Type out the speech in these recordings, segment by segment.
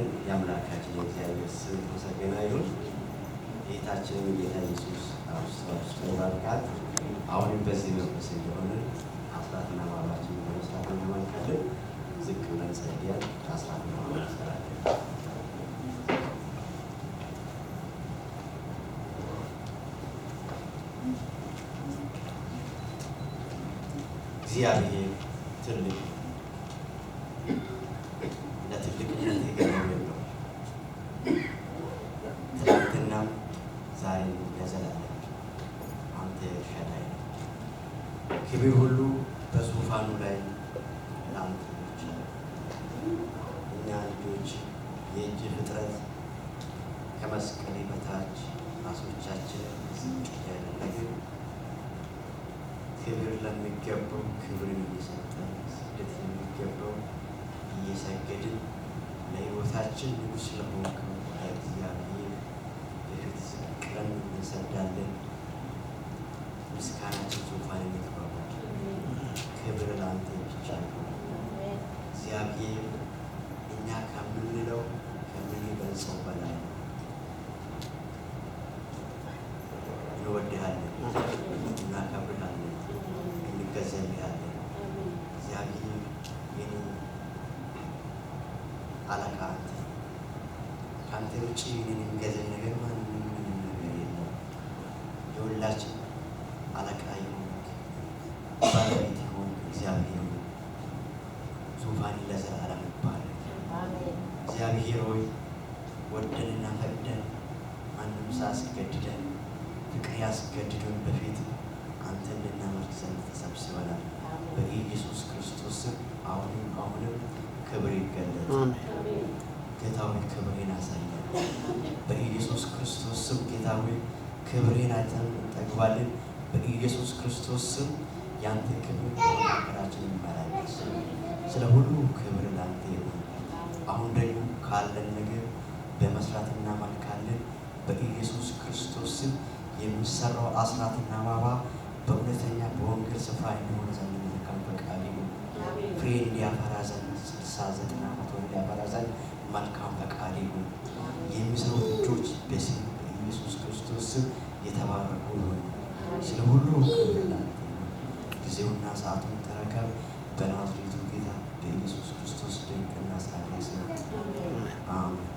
እናመሰግናለን። የአምላካችን የእግዚአብሔር ስም የተመሰገነ ይሁን። ጌታችንን ጌታ ኢየሱስ ክርስቶስ ይባርካል። አሁንም በዚህ መንፈስ እንደሆነ አስራትና ማባችን በመስራት እንመልካለን። ዝቅ ብለን ጸልየን አስራትና ማባችን እንሰራለን። እግዚአብሔር ትልቅ ለትልቅነት የገናኘን ነው። ትናንትናም ዛሬም ለዘላለም አንተ ሸዳይ ነው። ክብር ሁሉ በዙፋኑ ላይ ለአንተ ብቻ ነው። እኛ ልጆች የእጅ ፍጥረት ከመስቀሌ በታች ራሶቻችንን ዝቅ እያደረግን ክብር ለሚገባው ክብርን እየሰጠን ስግደት ለሚገባው እየሰገድን ለሕይወታችን ንጉሥ ለሆንከው ለእግዚአብሔር በፊት ዝቅ ብለን እንሰግዳለን። ምስጋናችን ዙፋን ይገባዋል። ክብር ለአንተ ብቻ ነው። እግዚአብሔር እኛ ከምንለው ከምንገልጸው በላይ ነው። እንወድሃለን፣ እናከብርሃለን፣ እንገዛልሃለን። እግዚአብሔር የኔ አለቃ አንተ፣ ከአንተ ውጭ እኔን የሚገዛኝ ነገር ማንም ምንም ነገር የለም። የሁላችን አለቃ የሆንክ ባለቤት የሆንክ እግዚአብሔር ሆይ ዙፋን ለዘላለም ይባረክ። እግዚአብሔር ሆይ ወደንና ፈቅደን ማንም ሳያስገድደን ፍቅር ያስገድዶን በፊት አንተን ልናመልክ ዘንድ ተሰብስበናል። በኢየሱስ ክርስቶስ ስም አሁንም ክብር ይገለጥ። ጌታ ሆይ ክብሬን አሳየን። በኢየሱስ ክርስቶስ ስም ጌታ ሆይ ክብሬን አይተን እንጠግባለን። በኢየሱስ ክርስቶስ ስም ያንተ ክብር በመካከላችን ይመላለስ። ስለ ሁሉ ክብር ላንተ ይሁን። አሁን ደግሞ ካለን ነገር በመስራት እናመልካለን። በኢየሱስ ክርስቶስ ስም የሚሰራው አስራትና ማባ በእውነተኛ በወንጌል ስፍራ እንዲሆን ዘንድ መልካም ፈቃድ ይሁን። ፍሬ እንዲያፈራ ዘንድ 60፣ 90፣ 100 እንዲያፈራ ዘንድ መልካም ፈቃድ ይሁን። የሚሰሩ እጆች በስም በኢየሱስ ክርስቶስ ስም የተባረኩ ይሁን። ስለ ሁሉ ክብር ላንተ ይሁን። ጊዜውና ሰዓቱን ተረከብ። በናዝሬቱ ጌታ በኢየሱስ ክርስቶስ ድንቅና ጻድቅ ስም አሜን።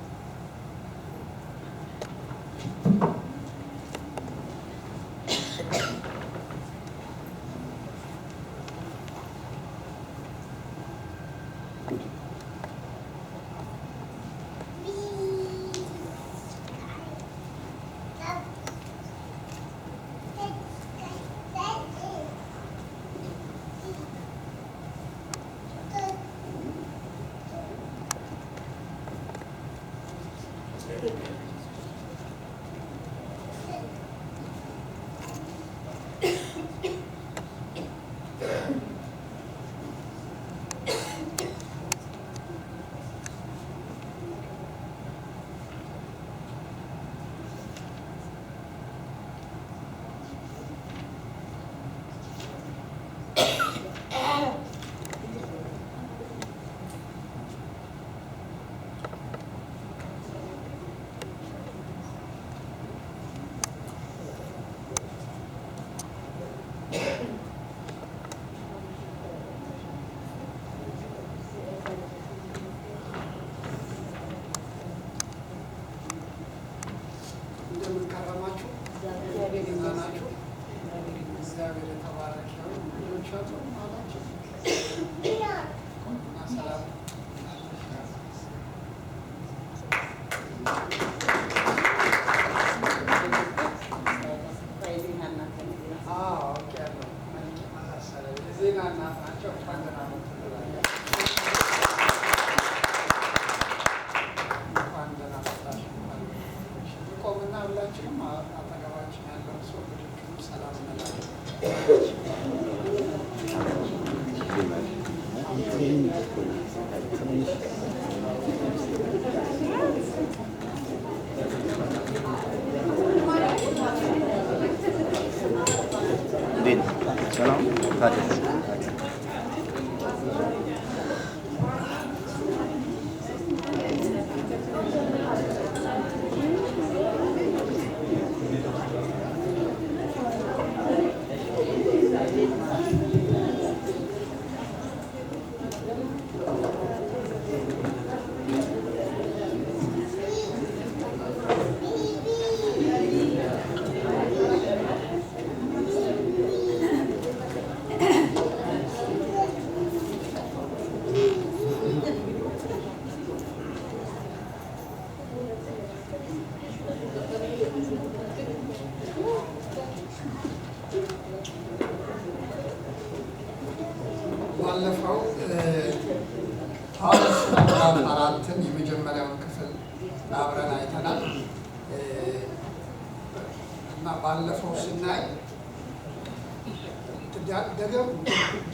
ባለፈው ስናይ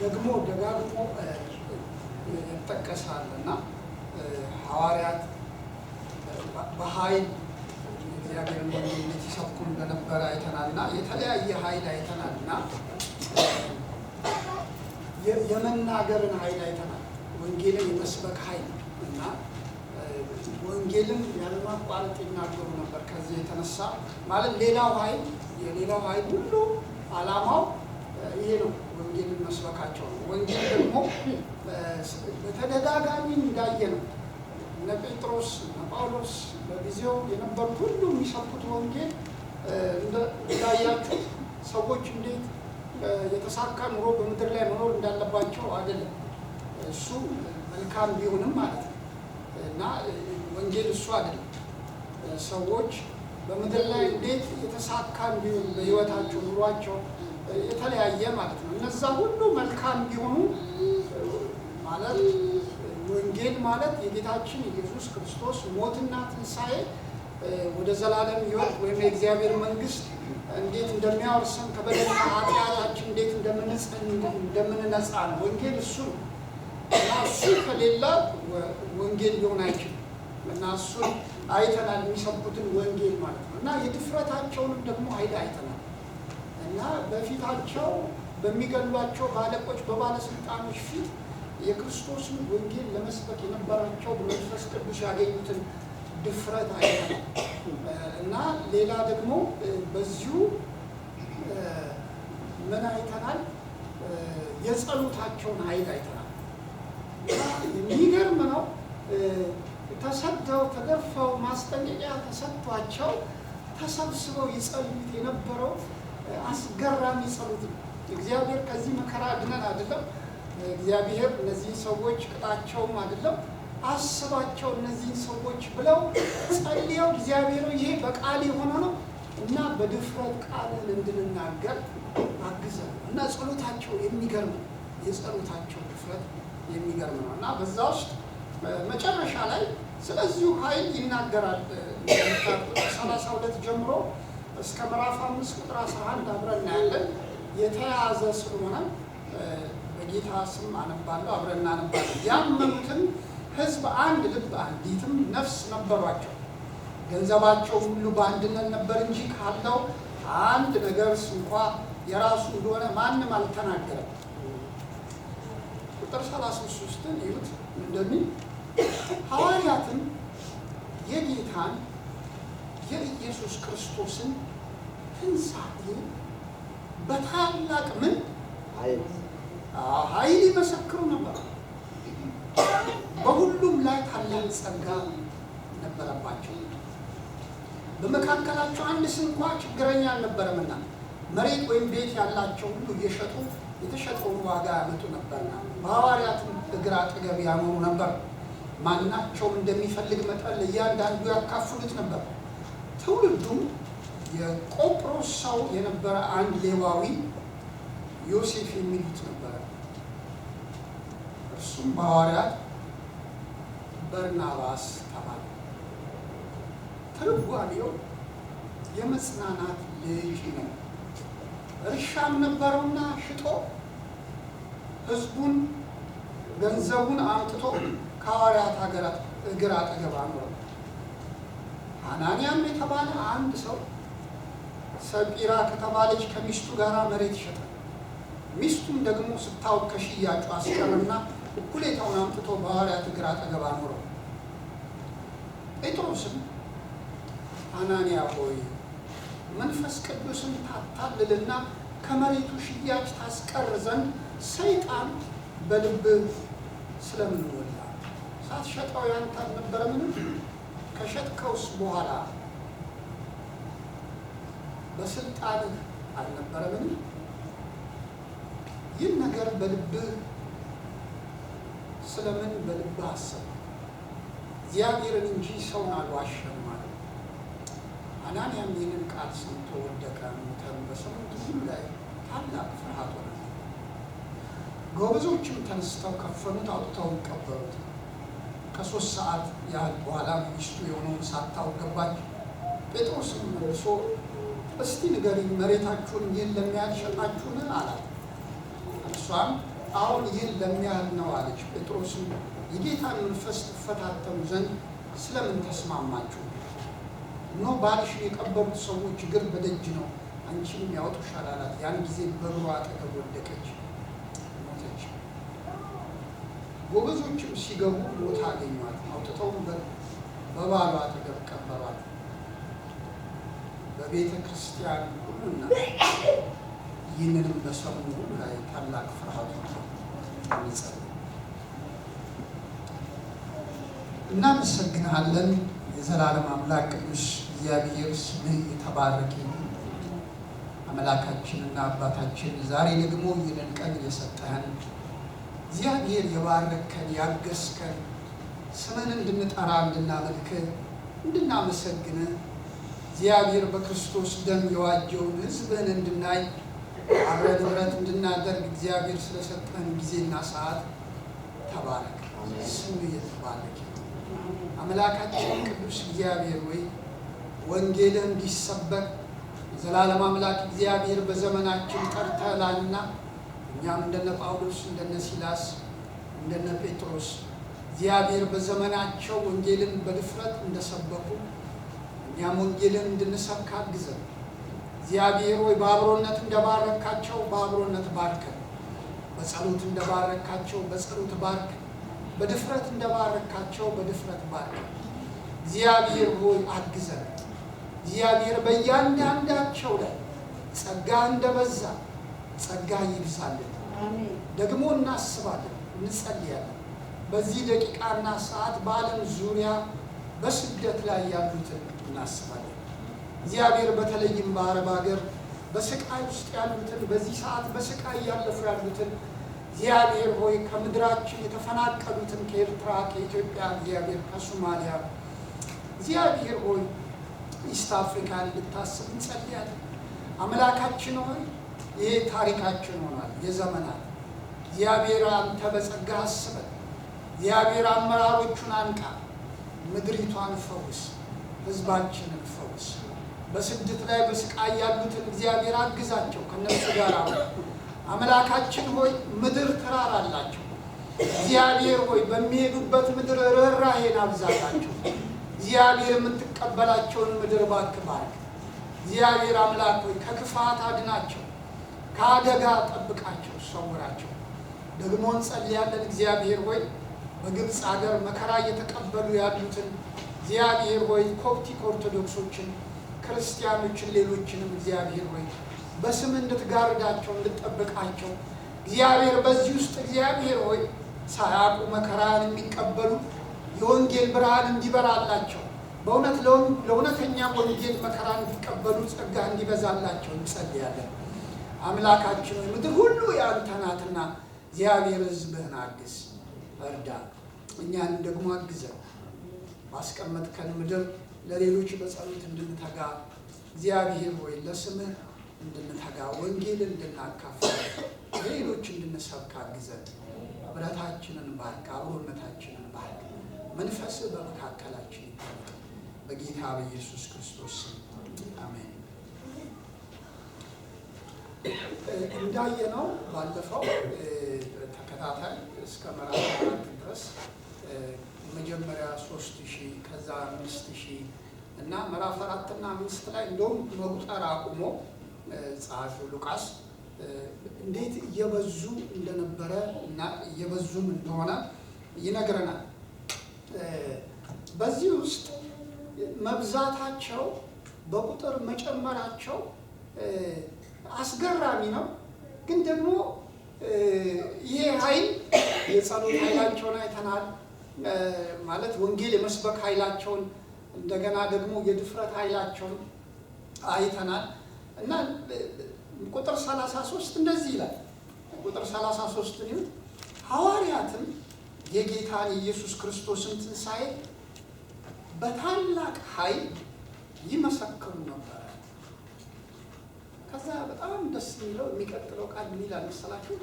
ደግሞ ደጋግሞ ይጠቀሳል እና ሐዋርያት በኃይል እግዚአብሔርን ወንጌል ሲሰብኩ እንደነበረ አይተናል እና የተለያየ ኃይል አይተናል እና የመናገርን ኃይል አይተናል። ወንጌልን የመስበክ ኃይል እና ወንጌልን ያለማቋረጥ ይናገሩ ነበር። ከዚህ የተነሳ ማለት የሌላው ኃይል ሁሉ ዓላማው ይሄ ነው፣ ወንጌልን መስበካቸው ነው። ወንጌል ደግሞ በተደጋጋሚ እንዳየ ነው እነ ጴጥሮስ እነ ጳውሎስ በጊዜው የነበሩት ሁሉ የሚሰብኩት ወንጌል እንዳያችሁ ሰዎች እንዴት የተሳካ ኑሮ በምድር ላይ መኖር እንዳለባቸው አይደለም። እሱ መልካም ቢሆንም ማለት ነው እና ወንጌል እሱ አይደለም። ሰዎች በምድር ላይ እንዴት የተሳካ ቢሆን በሕይወታቸው ኑሯቸው የተለያየ ማለት ነው። እነዛ ሁሉ መልካም ቢሆኑ ማለት ወንጌል ማለት የጌታችን የኢየሱስ ክርስቶስ ሞትና ትንሣኤ ወደ ዘላለም ሕይወት ወይም የእግዚአብሔር መንግስት እንዴት እንደሚያወርሰን ከበደልና ኃጢአታችን እንዴት እንደምንነጻ ነው። ወንጌል እሱ ነው እና እሱ ከሌላ ወንጌል ሊሆን አይችልም እና እሱን አይተናል፣ የሚሰብኩትን ወንጌል ማለት ነው እና የድፍረታቸውንም ደግሞ ኃይል አይተናል እና በፊታቸው በሚገሏቸው ባለቆች በባለስልጣኖች ፊት የክርስቶስን ወንጌል ለመስበክ የነበራቸው በመንፈስ ቅዱስ ያገኙትን ድፍረት አይተናል እና ሌላ ደግሞ በዚሁ ምን አይተናል? የጸሎታቸውን ኃይል አይተናል። የሚገርም ነው። ተሰደው ተገርፈው ማስጠንቀቂያ ተሰጥቷቸው ተሰብስበው ይጸልዩት የነበረው አስገራሚ ጸሎት ነው። እግዚአብሔር ከዚህ መከራ አድነን አይደለም፣ እግዚአብሔር እነዚህ ሰዎች ቅጣቸውም አይደለም፣ አስባቸው እነዚህን ሰዎች ብለው ጸልየው እግዚአብሔር ይሄ በቃል የሆነ ነው እና በድፍረት ቃልን እንድንናገር አግዘን እና ጸሎታቸው የሚገርም ነው። የጸሎታቸው ድፍረት የሚገርም ነው እና በዛ ውስጥ መጨረሻ ላይ ስለዚሁ ኃይል ይናገራል። ቁጥር 32 ጀምሮ እስከ ምዕራፍ 5 ቁጥር 11 አብረን እናያለን። የተያዘ ስለሆነ በጌታ ስም አነባለሁ፣ አብረን እናነባለን። ያመኑትን ሕዝብ አንድ ልብ አንዲትም ነፍስ ነበሯቸው። ገንዘባቸው ሁሉ በአንድነት ነበር እንጂ ካለው አንድ ነገርስ እንኳ የራሱ እንደሆነ ማንም አልተናገረም። ቁጥር 33ን ይዩት እንደሚል ሐዋርያትን የጌታን የኢየሱስ ክርስቶስን ትንሣኤ በታላቅ ምን ኃይል ይመሰክሩ ነበር። በሁሉም ላይ ታላቅ ጸጋ ነበረባቸው። በመካከላቸው አንድ ስንኳ ችግረኛ አልነበረምና መሬት ወይም ቤት ያላቸው ሁሉ እየሸጡ የተሸጠውን ዋጋ ያመጡ ነበርና በሐዋርያትም እግር አጠገብ ያኖሩ ነበር። ማናቸውም እንደሚፈልግ መጠን ለእያንዳንዱ ያካፍሉት ነበር። ትውልዱም የቆጵሮስ ሰው የነበረ አንድ ሌዋዊ ዮሴፍ የሚሉት ነበረ። እርሱም በሐዋርያት በርናባስ ተባለ። ትርጓሜው የመጽናናት ልጅ ነው። እርሻም ነበረውና ሽጦ ሕዝቡን ገንዘቡን አምጥቶ ከሐዋርያት እግር አጠገብ አኖረው። ሐናንያም የተባለ አንድ ሰው ሰጲራ ከተባለች ከሚስቱ ጋር መሬት ይሸጣል። ሚስቱም ደግሞ ስታውቅ ከሽያጩ አስቀርና እኩሌታውን አምጥቶ በሐዋርያት እግር አጠገብ አኖረው። ጴጥሮስም ሐናንያ ሆይ መንፈስ ቅዱስን ታታልልና ከመሬቱ ሽያጭ ታስቀር ዘንድ ሰይጣን በልብህ ስለምን ወላ? ሳትሸጠው ያንተ አልነበረምን? ከሸጥከውስ በኋላ በስልጣንህ አልነበረምን? ይህን ነገር በልብህ ስለምን በልብህ አሰብ? እግዚአብሔርን እንጂ ሰውን አልዋሸም ማለት። ሐናንያም ይህንን ቃል ሰምቶ ወደቀ፣ ሞተም። በሰሙት ሁሉ ላይ ታላቅ ፍርሃት ሆነ። ጎበዞችም ተነስተው ከፈኑት፣ አውጥተው ቀበሩት። ከ3 ሰዓት ያህል በኋላ ሚስቱ የሆነውን ሳታውቅ ገባች። ጴጥሮስም መልሶ እስቲ ንገሪኝ መሬታችሁን ይህን ለሚያህል ሸጣችሁን አላት። እርሷም አሁን ይህን ለሚያህል ነው አለች። ጴጥሮስም የጌታን መንፈስ ትፈታተኑ ዘንድ ስለምን ተስማማችሁ? እነሆ ባልሽን የቀበሩት ሰዎች እግር በደጅ ነው፣ አንቺንም ያወጡሻል አላት። ያን ጊዜ በሩ አጠገብ ወደቀች፣ ሞተች። ጎበዞችም ሲገቡ ሞታ አገኟት፣ አውጥተውም በባሏ አጠገብ ቀበሯት። በቤተ ክርስቲያን ሁሉና ይህንንም በሰሙ ሁሉ ላይ ታላቅ ፍርሃት ሆነ። እናመሰግናለን። የዘላለም አምላክ ቅዱስ እግዚአብሔር ስምህ የተባረከ ይሁን። አምላካችንና አባታችን ዛሬ ደግሞ ይህንን ቀን የሰጠህን እግዚአብሔር የባረከን ያገዝከን ስምን እንድንጠራ እንድናመልክህ እንድናመሰግንህ እግዚአብሔር በክርስቶስ ደም የዋጀውን ሕዝብህን እንድናይ አብረን ኅብረት እንድናደርግ እግዚአብሔር ስለሰጠህን ጊዜና ሰዓት ተባረክ። ስምህ የተባረከ አምላካችን ቅዱስ እግዚአብሔር ወይ ወንጌልህ እንዲሰበክ የዘላለም አምላክ እግዚአብሔር በዘመናችን ጠርተህናልና እኛም እንደነ ጳውሎስ እንደነ ሲላስ እንደነ ጴጥሮስ እግዚአብሔር በዘመናቸው ወንጌልን በድፍረት እንደሰበኩ እኛም ወንጌልን እንድንሰብክ አግዘን። እግዚአብሔር ወይ በአብሮነት እንደባረካቸው በአብሮነት ባርከን፣ በጸሎት እንደባረካቸው በጸሎት ባርከን፣ በድፍረት እንደባረካቸው በድፍረት ባርከን። እግዚአብሔር ሆይ አግዘን። እግዚአብሔር በእያንዳንዳቸው ላይ ጸጋ እንደበዛ ጸጋ ይብዛልን። ደግሞ እናስባለን፣ እንጸልያለን። በዚህ ደቂቃና ሰዓት በዓለም ዙሪያ በስደት ላይ ያሉትን እናስባለን። እግዚአብሔር በተለይም በአረብ ሀገር በስቃይ ውስጥ ያሉትን በዚህ ሰዓት በስቃይ ያለፉ ያሉትን እግዚአብሔር ሆይ ከምድራችን የተፈናቀሉትን ከኤርትራ፣ ከኢትዮጵያ፣ እግዚአብሔር ከሶማሊያ እግዚአብሔር ሆይ ኢስት አፍሪካን ልታስብ እንጸልያለን። አምላካችን ሆይ ይሄ ታሪካችን ሆኗል የዘመናት እግዚአብሔር አንተ በጸጋ አስበን። እግዚአብሔር አመራሮቹን አንቃ፣ ምድሪቷን ፈውስ፣ ህዝባችንን ፈውስ። በስደት ላይ በስቃይ ያሉትን እግዚአብሔር አግዛቸው፣ ከነሱ ጋር አምላካችን ሆይ ምድር ተራራላቸው። እግዚአብሔር ሆይ በሚሄዱበት ምድር ርኅራኄን አብዛላቸው። እግዚአብሔር የምትቀበላቸውን ምድር እባክህ ባርክ። እግዚአብሔር አምላክ ሆይ ከክፋት አድናቸው፣ ከአደጋ ጠብቃቸው፣ ሰውራቸው። ደግሞ እንጸልያለን እግዚአብሔር ሆይ በግብፅ ሀገር መከራ እየተቀበሉ ያሉትን እግዚአብሔር ሆይ ኮፕቲክ ኦርቶዶክሶችን፣ ክርስቲያኖችን፣ ሌሎችንም እግዚአብሔር ሆይ በስም እንድትጋርዳቸው እንድትጠብቃቸው እግዚአብሔር በዚህ ውስጥ እግዚአብሔር ሆይ ሳያውቁ መከራን የሚቀበሉ የወንጌል ብርሃን እንዲበራላቸው በእውነት ለእውነተኛ ወንጌል መከራ እንዲቀበሉ ጸጋ እንዲበዛላቸው እንጸልያለን። አምላካችን ሆይ ምድር ሁሉ ያንተ ናትና እግዚአብሔር ሕዝብህን አግዝ፣ እርዳ። እኛን ደግሞ አግዘን ማስቀመጥከን ምድር ለሌሎች በጸሎት እንድንተጋ እግዚአብሔር ሆይ ለስምህ እንድንተጋ ወንጌልን እንድናካፍል ለሌሎች እንድንሰብክ አግዘን። ኅብረታችንን ባርክ፣ አብሮነታችንን ባርክ። መንፈስህ በመካከላችን ይታወቅ። በጌታ በኢየሱስ ክርስቶስ አሜን። እንዳየነው ባለፈው ተከታታይ እስከ ምዕራፍ 4 ድረስ መጀመሪያ 3000 ከዛ 5000 እና ምዕራፍ 4 እና 5 ላይ እንደውም መቁጠር አቁሞ ጸሐፊው ሉቃስ እንዴት እየበዙ እንደነበረ እና እየበዙም እንደሆነ ይነግረናል። በዚህ ውስጥ መብዛታቸው በቁጥር መጨመራቸው አስገራሚ ነው። ግን ደግሞ ይሄ ኃይል የጸሎት ኃይላቸውን አይተናል። ማለት ወንጌል የመስበክ ኃይላቸውን እንደገና ደግሞ የድፍረት ኃይላቸውን አይተናል እና ቁጥር 33 እንደዚህ ይላል። ቁጥር 33 ነው ሐዋርያትም የጌታን የኢየሱስ ክርስቶስን ትንሣኤ በታላቅ ኃይል ይመሰክሩ ነበር። ከዛ በጣም ደስ የሚለው የሚቀጥለው ቃል ምን ይላል መሰላችሁ?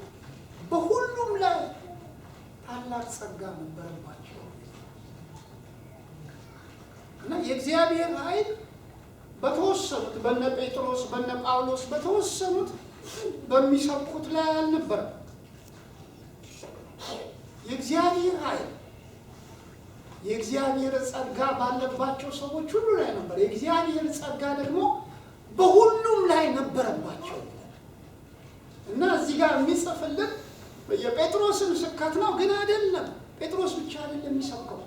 በሁሉም ላይ ታላቅ ጸጋ ነበረባቸው እና የእግዚአብሔር ኃይል በተወሰኑት በነ ጴጥሮስ በነ ጳውሎስ በተወሰኑት በሚሰብኩት ላይ አልነበረም። የእግዚአብሔር ኃይል የእግዚአብሔር ጸጋ ባለባቸው ሰዎች ሁሉ ላይ ነበር። የእግዚአብሔር ጸጋ ደግሞ በሁሉም ላይ ነበረባቸው እና እዚህ ጋር የሚጽፍልን የጴጥሮስን ስብከት ነው። ግን አይደለም ጴጥሮስ ብቻ አይደለም የሚሰብከው።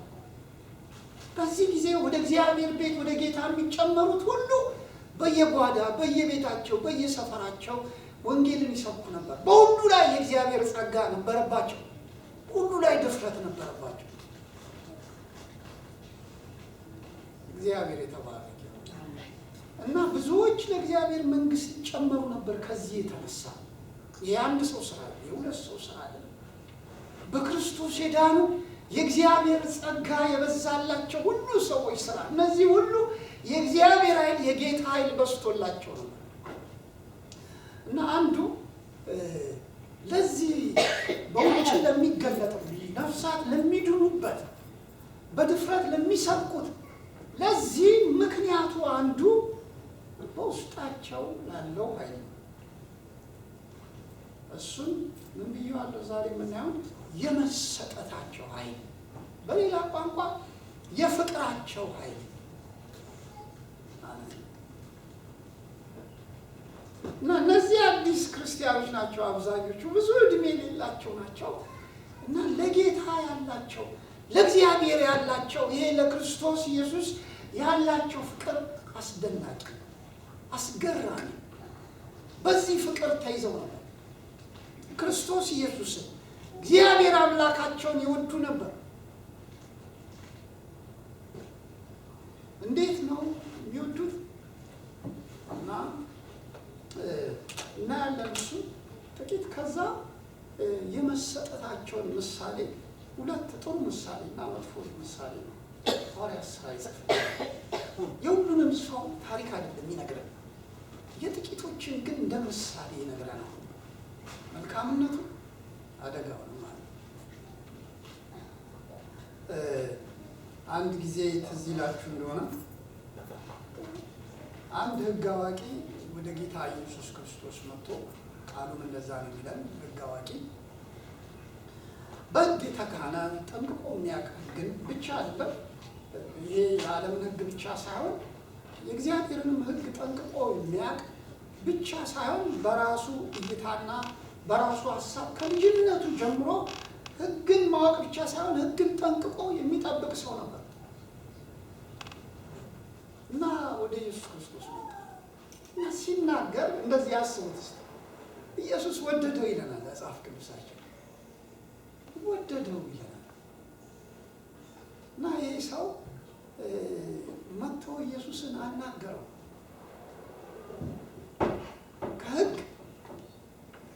በዚህ ጊዜ ወደ እግዚአብሔር ቤት ወደ ጌታ የሚጨመሩት ሁሉ በየጓዳ በየቤታቸው በየሰፈራቸው ወንጌልን ይሰብኩ ነበር። በሁሉ ላይ የእግዚአብሔር ጸጋ ነበረባቸው። ሁሉ ላይ ድፍረት ነበረባቸው። እግዚአብሔር የተባረከ እና ብዙዎች ለእግዚአብሔር መንግስት ይጨመሩ ነበር። ከዚህ የተነሳ የአንድ ሰው ስራ የሁለት ሰው ስራ አይደለም። በክርስቶስ የዳኑ የእግዚአብሔር ጸጋ የበዛላቸው ሁሉ ሰዎች ስራ እነዚህ ሁሉ የእግዚአብሔር ኃይል የጌታ ኃይል በስቶላቸው ነው እና አንዱ ለዚህ በውጭ ለሚገለጠው ነፍሳት ለሚድኑበት በድፍረት ለሚሰብኩት ለዚህ ምክንያቱ አንዱ በውስጣቸው ላለው ኃይል እሱን ምን ብዬዋለሁ? ዛሬ የምናየው የመሰጠታቸው ኃይል፣ በሌላ ቋንቋ የፍቅራቸው ኃይል ማለት ነው። እና እነዚህ አዲስ ክርስቲያኖች ናቸው። አብዛኞቹ ብዙ እድሜ የሌላቸው ናቸው እና ለጌታ ያላቸው ለእግዚአብሔር ያላቸው ይሄ ለክርስቶስ ኢየሱስ ያላቸው ፍቅር አስደናቂ አስገራሚ። በዚህ ፍቅር ተይዘው ነበር። ክርስቶስ ኢየሱስን እግዚአብሔር አምላካቸውን ይወዱ ነበር። እንዴት ነው የሚወዱት? እና ያለን እሱ ጥቂት ከዛ የመሰጠታቸውን ምሳሌ ሁለት ጥሩ ምሳሌ እና መጥፎ ምሳሌ ነው ሐዋርያት ሥራ ይጽፋል። የሁሉንም ሰው ታሪክ አይደለም ይነግረን፣ የጥቂቶችን ግን እንደ ምሳሌ ይነግረናል። መልካምነቱ አደጋውን ማለት አንድ ጊዜ ትዝ ይላችሁ እንደሆነ አንድ ሕግ አዋቂ ወደ ጌታ ኢየሱስ ክርስቶስ መጥቶ ቃሉም እንደዛ ነው የሚለን ሕግ አዋቂ በሕግ የተካነ ጠንቅቆ የሚያውቅ ሕግን ብቻ አይደለም፣ ይሄ የዓለምን ሕግ ብቻ ሳይሆን የእግዚአብሔርንም ሕግ ጠንቅቆ የሚያውቅ ብቻ ሳይሆን በራሱ እይታና በራሱ ሀሳብ ከልጅነቱ ጀምሮ ሕግን ማወቅ ብቻ ሳይሆን ሕግን ጠንቅቆ የሚጠብቅ ሰው ነበር እና ወደ ኢየሱስ ክርስቶስ መጣ እና ሲናገር እንደዚህ ያስቡት እስኪ። ኢየሱስ ወደደው ይለናል መጽሐፍ ቅዱሳችን፣ ወደደው ይለናል እና ይህ ሰው መጥቶ ኢየሱስን አናገረው። ከሕግ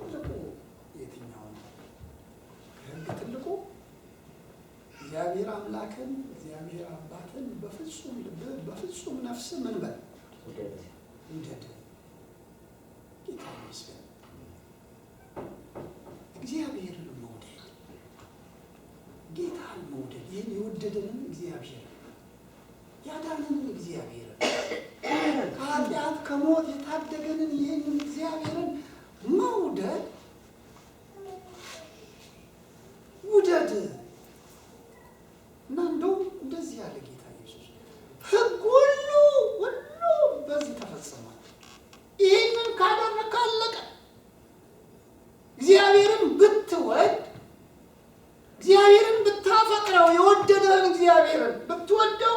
ትልቁ የትኛው ነው? ከሕግ ትልቁ እግዚአብሔር አምላክን እግዚአብሔር አባትን በፍጹም ልብህ በፍጹም ነፍስህ ምን በል ውደድ። ጌታ ይመስገን። እግዚአብሔርን መውደድ፣ ጌታን መውደድ፣ ይህን የወደደንን እግዚአብሔር ያዳነንን እግዚአብሔርን ከኃጢአት ከሞት የታደገንን ይህንን እግዚአብሔርን መውደድ ውደድ እና እንደውም እንደዚህ ያለ ጌታ ኢየሱስ ሕግ ሁሉ በዚህ ተፈጽሟል። ይህንን ካደረግክ አለቀ። እግዚአብሔርን ብትወድ እግዚአብሔርን ብታፈቅረው የወደደህን እግዚአብሔርን ብትወደው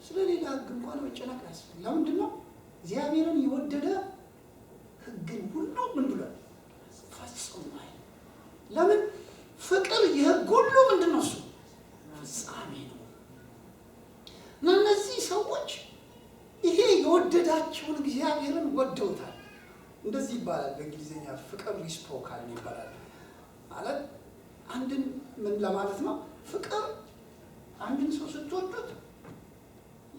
ስለሌላ ሕግ እንኳን መጨነቅ ያስፈልግ። ለምንድን ነው? እግዚአብሔርን የወደደ ሕግን ሁሉ ምን ብሏል? ፈጽሟል። ለምን? ፍቅር የሕግ ሁሉ ምንድን ነው? እሱ ፍጻሜ ነው። እና እነዚህ ሰዎች ይሄ የወደዳቸውን እግዚአብሔርን ወደውታል። እንደዚህ ይባላል በእንግሊዝኛ ፍቅር ሪስፕሮካል ይባላል። ማለት አንድን ምን ለማለት ነው? ፍቅር አንድን ሰው ስትወዱት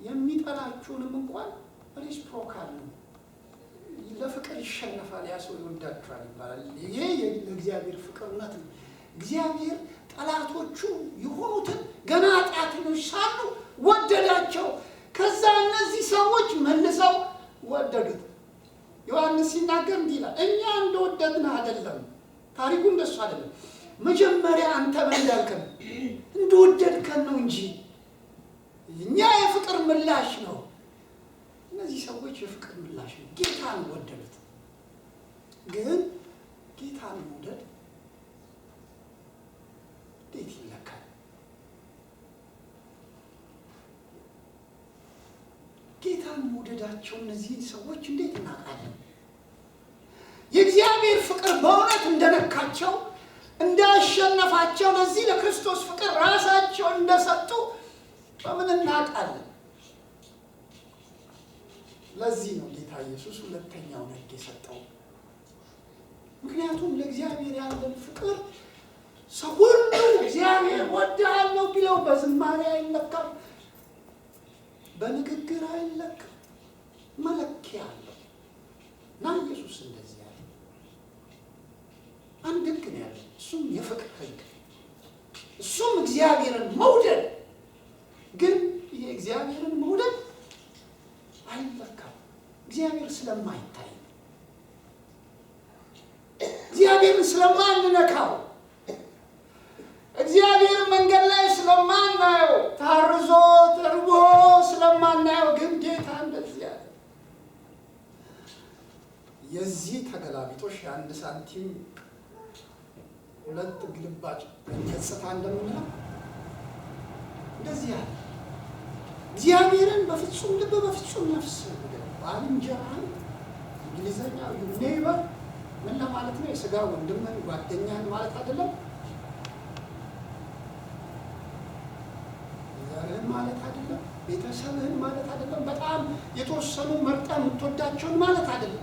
የሚጠላችሁንም እንኳን ሪስፕሮካል ነው። ለፍቅር ይሸነፋል፣ ያ ሰው ይወዳችኋል ይባላል። ይሄ ለእግዚአብሔር ፍቅር እውነት ነው። እግዚአብሔር ጠላቶቹ የሆኑትን ገና ኃጢአተኞች ሳሉ ወደዳቸው። ከዛ እነዚህ ሰዎች መልሰው ወደዱት። ዮሐንስ ሲናገር እንዲህ ይላል፣ እኛ እንደወደድን አይደለም፣ ታሪኩ እንደሱ አይደለም። መጀመሪያ አንተ ምን እንዳልከን እንደወደድከን ነው እንጂ እኛ የፍቅር ምላሽ ነው። እነዚህ ሰዎች የፍቅር ምላሽ ነው። ጌታን ወደዱት። ግን ጌታን መውደድ እንዴት ይለካል? ጌታን መውደዳቸው እነዚህ ሰዎች እንዴት እናውቃለን? የእግዚአብሔር ፍቅር በእውነት እንደነካቸው እንዳሸነፋቸው ለዚህ ለክርስቶስ ፍቅር ራሳቸውን እንደሰጡ በምን እናውቃለን? ለዚህ ነው ጌታ ኢየሱስ ሁለተኛውን ሕግ የሰጠው። ምክንያቱም ለእግዚአብሔር ያለን ፍቅር ሰው ሁሉ እግዚአብሔር ወድሃለሁ ቢለው በዝማሬ አይለካም፣ በንግግር አይለካም፣ መለኪያ አለው። እና ኢየሱስ እንደዚህ ያለ አንድ ሕግ ነው ያለው፣ እሱም የፍቅር ሕግ፣ እሱም እግዚአብሔርን መውደድ። ግን ይሄ እግዚአብሔርን መውደድ አይለካም፣ እግዚአብሔር ስለማይታይ፣ እግዚአብሔርን ስለማንነካው፣ እግዚአብሔር መንገድ ላይ ስለማናየው፣ ታርዞ ተርቦ ስለማናየው። ግን ጌታ እንደዚህ ያለ የዚህ ተገላቢጦሽ የአንድ ሳንቲም ሁለት ግልባጭ ገጽታ እንደምንለው እንደዚህ ያለ እግዚአብሔርን በፍጹም ልብ በፍጹም ነፍስ ባልንጀራህን፣ እንግሊዘኛው ኔይበር ምን ለማለት ነው? የስጋ ወንድምህን ጓደኛህን ማለት አይደለም፣ ዘርህን ማለት አይደለም፣ ቤተሰብህን ማለት አይደለም፣ በጣም የተወሰኑ መርጠህ የምትወዳቸውን ማለት አይደለም።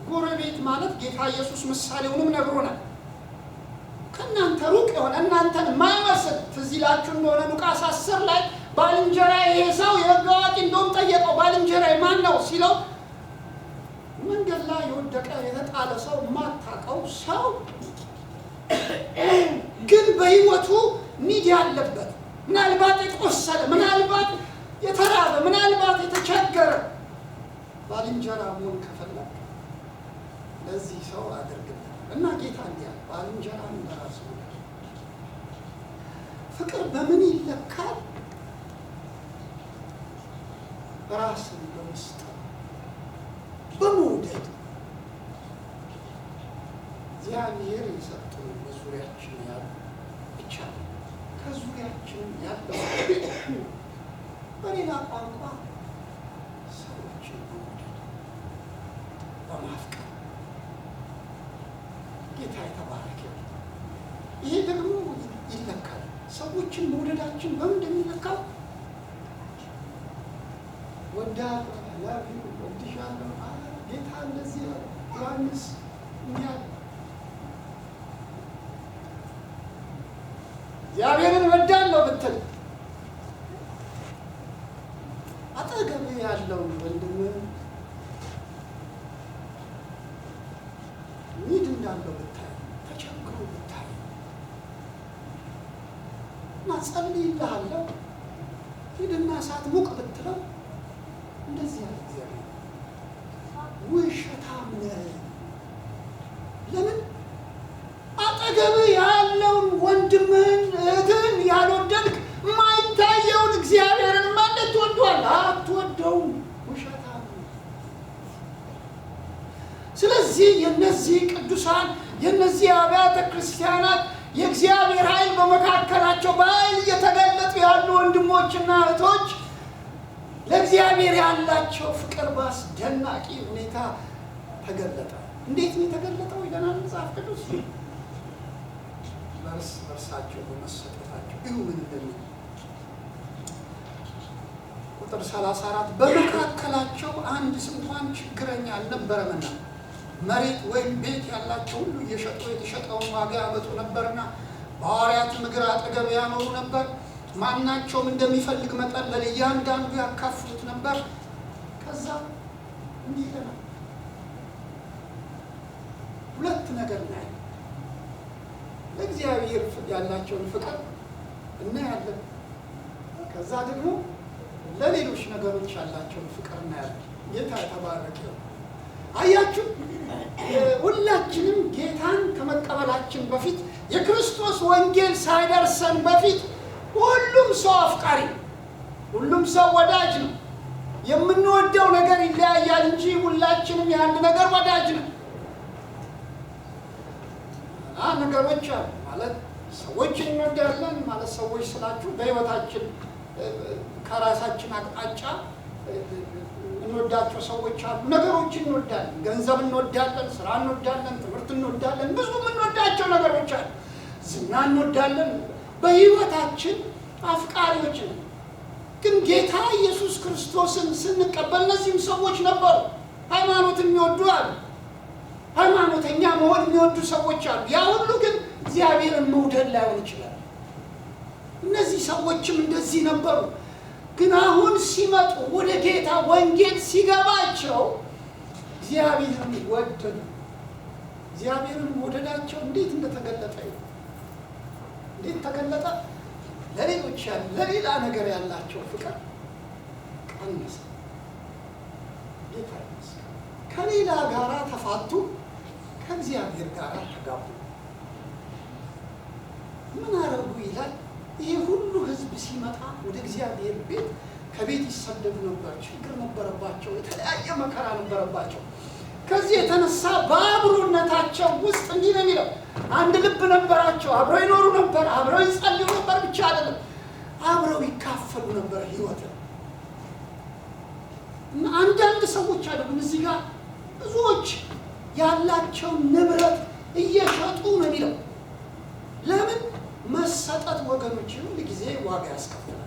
ጎረቤት ማለት ጌታ ኢየሱስ ምሳሌውንም ነግሮናል። ከእናንተ ሩቅ የሆነ እናንተን የማይመስል ትዝ ይላችሁ እንደሆነ ሉቃስ 10 ላይ ባልንጀራ ይሄ ሰው የሕግ አዋቂ እንደውም ጠየቀው፣ ባልንጀራ ማን ነው ሲለው መንገድ ላይ የወደቀ የተጣለ ሰው የማታውቀው ሰው ግን በሕይወቱ ኒድ ያለበት፣ ምናልባት የቆሰለ፣ ምናልባት የተራበ፣ ምናልባት የተቸገረ ባልንጀራ መሆን ከፈለግ ለዚህ ሰው አድርግለት እና ጌታ እንዲያ ባልንጀራ እንደራስ ነው። ፍቅር በምን ይለካል? ራስን በመስጠት በመውደድ እግዚአብሔር የሰጡን በዙሪያችን ያሉ ብቻ ከዙሪያችን ያለው በሌላ ቋንቋ ሰዎችን በመውደድ በማፍቀር ጌታ የተባረከ። ይሄ ደግሞ ይለካል። ሰዎችን መውደዳችን በምን እንደሚለካው ወዳለሁ ወድሻለሁ ጌታ እንደዚህ ዮሐንስ እንዲያለ እግዚአብሔርን ወዳለሁ ብትል አጠገብህ ያለውን ወንድምህ ኒድ እንዳለው ብታይ፣ ተቸግሮ ብታይ እና ጸልይልሃለሁ ሂድና እሳት ሙቅ ብትለው እንደዚህ ያለ እግዚአብሔር ውሸታም ነህ። ለምን አጠገብህ ያለውን ወንድምህን እህትህን ያልወደድክ የማይታየውን እግዚአብሔርን ማለት ትወደዋለህ? አትወደውም። ውሸታም ነህ። ስለዚህ የነዚህ ቅዱሳን የነዚህ አብያተ ክርስቲያናት የእግዚአብሔር ኃይል በመካከላቸው በኃይል እየተገለጡ ያሉ ወንድሞችና እህቶች ለእግዚአብሔር ያላቸው ፍቅር በአስደናቂ ሁኔታ ተገለጠ። እንዴት ነው የተገለጠው? ይለናል መጽሐፍ ቅዱስ። በርስ በርሳቸው በመሰጠታቸው ይሁ ምን እንደሚል ቁጥር 34 በመካከላቸው አንድ እንኳን ችግረኛ አልነበረምና መሬት ወይም ቤት ያላቸው ሁሉ እየሸጡ የተሸጠውን ዋጋ ያመጡ ነበርና በሐዋርያት እግር አጠገብ ያኖሩ ነበር። ማናቸውም እንደሚፈልግ መጠን ለእያንዳንዱ ያካፍሉት ነበር። ከዛ እንዲህ ይለናል፣ ሁለት ነገር ነው ለእግዚአብሔር ያላቸውን ፍቅር እናያለን። ከዛ ደግሞ ለሌሎች ነገሮች ያላቸውን ፍቅር እናያለን። ጌታ የተባረከ። አያችሁ፣ ሁላችንም ጌታን ከመቀበላችን በፊት የክርስቶስ ወንጌል ሳይደርሰን በፊት ሁሉም ሰው አፍቃሪ ነው። ሁሉም ሰው ወዳጅ ነው። የምንወደው ነገር ይለያያል እንጂ ሁላችንም የአንድ ነገር ወዳጅ ነው። ነገሮች አሉ ማለት ሰዎች እንወዳለን ማለት ሰዎች ስላችሁ በህይወታችን ከራሳችን አቅጣጫ እንወዳቸው ሰዎች አሉ። ነገሮች እንወዳለን፣ ገንዘብ እንወዳለን፣ ስራ እንወዳለን፣ ትምህርት እንወዳለን፣ ብዙ የምንወዳቸው ነገሮች አሉ። ዝና እንወዳለን። በህይወታችን አፍቃሪዎች ነን። ግን ጌታ ኢየሱስ ክርስቶስን ስንቀበል እነዚህም ሰዎች ነበሩ። ሃይማኖት የሚወዱ አሉ፣ ሃይማኖተኛ መሆን የሚወዱ ሰዎች አሉ። ያ ሁሉ ግን እግዚአብሔርን መውደድ ላይሆን ይችላል። እነዚህ ሰዎችም እንደዚህ ነበሩ። ግን አሁን ሲመጡ ወደ ጌታ ወንጌል ሲገባቸው እግዚአብሔርን ወደዱ። እግዚአብሔርን መውደዳቸው እንዴት እንደተገለጠ እንዴት ተገለጠ? ለሌሎች ለሌላ ነገር ያላቸው ፍቅር ቀነሰ። ጌታ ይመስገን። ከሌላ ጋራ ተፋቱ፣ ከእግዚአብሔር ጋር ተጋቡ። ምን አረጉ ይላል? ይሄ ሁሉ ህዝብ ሲመጣ ወደ እግዚአብሔር ቤት ከቤት ይሰደዱ ነበር። ችግር ነበረባቸው፣ የተለያየ መከራ ነበረባቸው። ከዚህ የተነሳ በአብሮነታቸው ውስጥ እንዲህ ነው የሚለው፣ አንድ ልብ ነበራቸው። አብረው ይኖሩ ነበር፣ አብረው ይጸልዩ ነበር። ብቻ አይደለም፣ አብረው ይካፈሉ ነበር ህይወትን። እና አንዳንድ ሰዎች አሉ እዚህ ጋር ብዙዎች ያላቸውን ንብረት እየሸጡ ነው የሚለው። ለምን? መሰጠት ወገኖች ሁሉ ጊዜ ዋጋ ያስከፍላል።